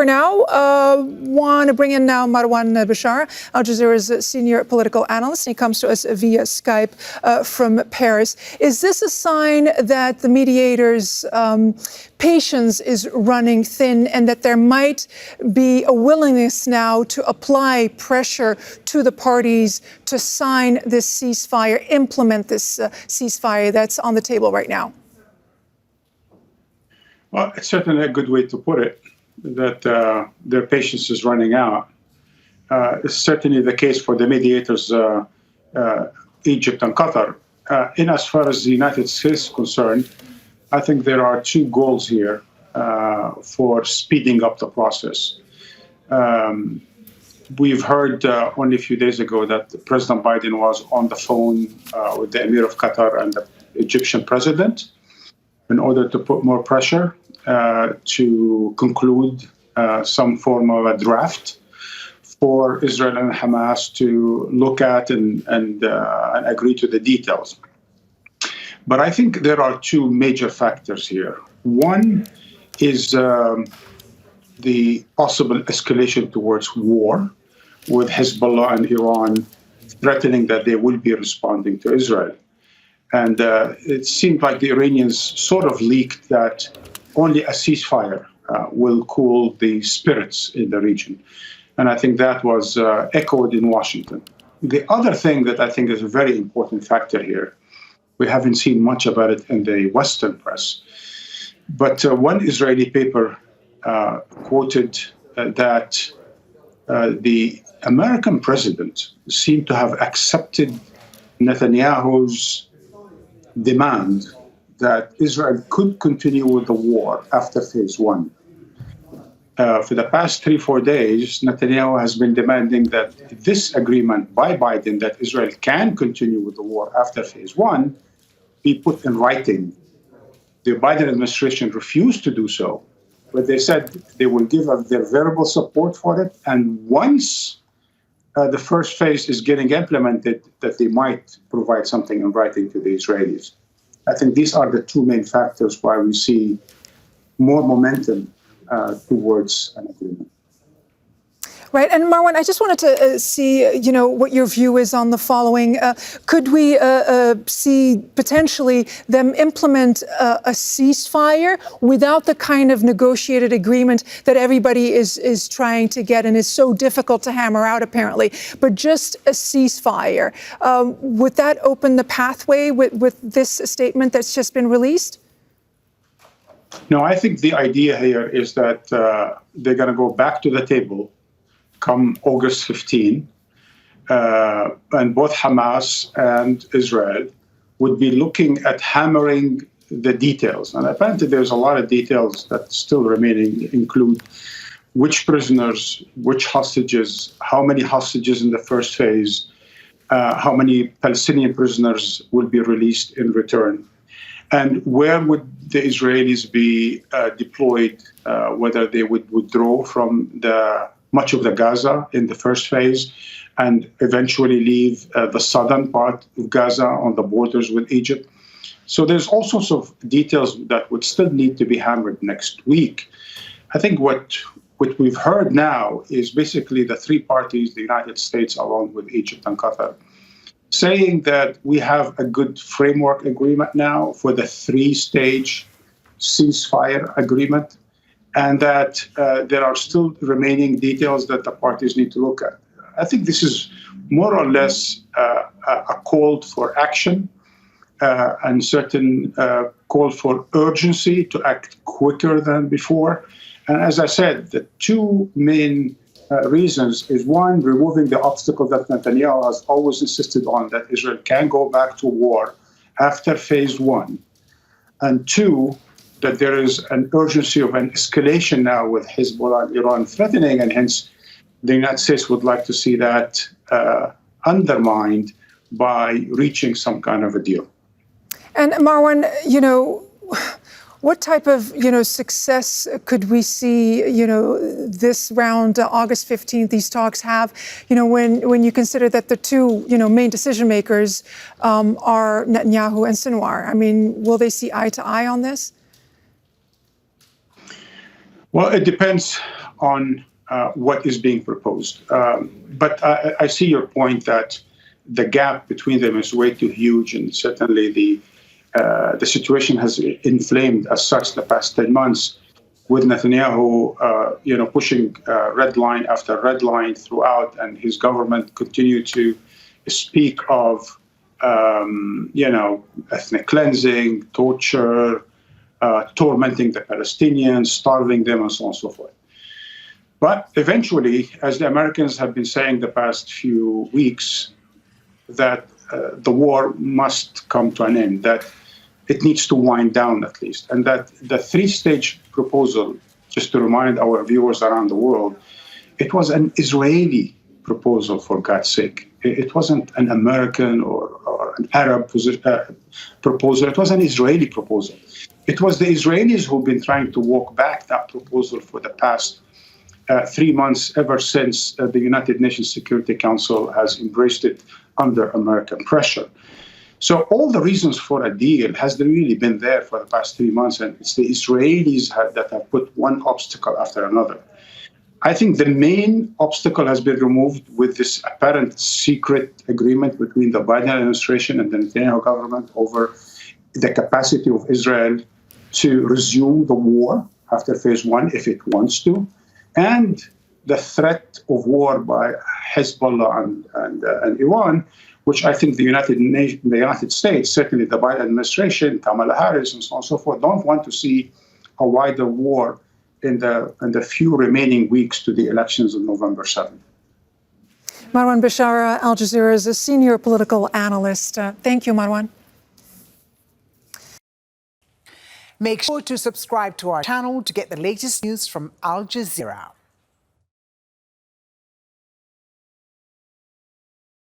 for now. Want to bring in now Marwan Bishara, Al Jazeera's senior political analyst, and he comes to us via Skype from Paris. Is this a sign that the mediators' patience is running thin and that there might be a willingness now to apply pressure to the parties to sign this ceasefire, implement this ceasefire that's on the table right now? Well, it's certainly a good way to put it, that their patience is running out. It's certainly the case for the mediators, Egypt and Qatar. In as far as the United States is concerned, I think there are two goals here for speeding up the process. We've heard only a few days ago that President Biden was on the phone with the Emir of Qatar and the Egyptian president in order to put more pressure to conclude some form of a draft for Israel and Hamas to look at and agree to the details. But I think there are two major factors here. One is the possible escalation towards war, with Hezbollah and Iran threatening that they will be responding to Israel. And it seemed like the Iranians sort of leaked that only a ceasefire will cool the spirits in the region. And I think that was echoed in Washington. The other thing that I think is a very important factor here, we haven't seen much about it in the Western press, but one Israeli paper quoted that the American president seemed to have accepted Netanyahu's demand that Israel could continue with the war after phase one. For the past 3-4 days, Netanyahu has been demanding that this agreement by Biden that Israel can continue with the war after phase one be put in writing. The Biden administration refused to do so, but they said they will give their verbal support for it. And once the first phase is getting implemented, that they might provide something in writing to the Israelis. I think these are the two main factors why we see more momentum towards an agreement. Right. And Marwan, I just wanted to see, what your view is on the following. Could we see potentially them implement a ceasefire without the kind of negotiated agreement that everybody is trying to get and is so difficult to hammer out, apparently, but just a ceasefire? Would that open the pathway with this statement that's just been released? No, I think the idea here is that they're going to go back to the table come August 15, and both Hamas and Israel would be looking at hammering the details. And apparently there's a lot of details that still remaining, include which prisoners, which hostages, how many hostages in the first phase, how many Palestinian prisoners will be released in return, and where would the Israelis be deployed, whether they would withdraw from much of the Gaza in the first phase and eventually leave the southern part of Gaza on the borders with Egypt. So there's all sorts of details that would still need to be hammered next week. I think what we've heard now is basically the three parties, the United States along with Egypt and Qatar, saying that we have a good framework agreement now for the 3-stage ceasefire agreement, and that there are still remaining details that the parties need to look at. I think this is more or less a call for action and certain call for urgency to act quicker than before. And as I said, the two main reasons is, one, removing the obstacle that Netanyahu has always insisted on, that Israel can go back to war after phase one, and two, that there is an urgency of an escalation now with Hezbollah and Iran threatening, and hence the United States would like to see that undermined by reaching some kind of a deal. And Marwan, what type of, success could we see, this round, August 15th, these talks have, when you consider that the two, main decision makers are Netanyahu and Sinwar? I mean, will they see eye to eye on this? Well, it depends on what is being proposed. But I see your point that the gap between them is way too huge, and certainly the situation has inflamed as such the past 10 months, with Netanyahu, pushing red line after red line throughout, and his government continue to speak of, ethnic cleansing, torture, tormenting the Palestinians, starving them, and so on and so forth. But eventually, as the Americans have been saying the past few weeks, that the war must come to an end, that it needs to wind down at least, and that the three-stage proposal, just to remind our viewers around the world, it was an Israeli proposal, for God's sake. It wasn't an American or an Arab proposal. It was an Israeli proposal. It was the Israelis who've been trying to walk back that proposal for the past 3 months, ever since the United Nations Security Council has embraced it under American pressure. So all the reasons for a deal has really been there for the past 3 months, and it's the Israelis that have put one obstacle after another. I think the main obstacle has been removed with this apparent secret agreement between the Biden administration and the Netanyahu government over the capacity of Israel to resume the war after phase one if it wants to, and the threat of war by Hezbollah and Iran, which I think the United States, certainly the Biden administration, Kamala Harris, and so on and so forth, don't want to see a wider war in the few remaining weeks to the elections on November 7th. Marwan Bishara, Al Jazeera, is a senior political analyst. Thank you, Marwan. Make sure to subscribe to our channel to get the latest news from Al Jazeera.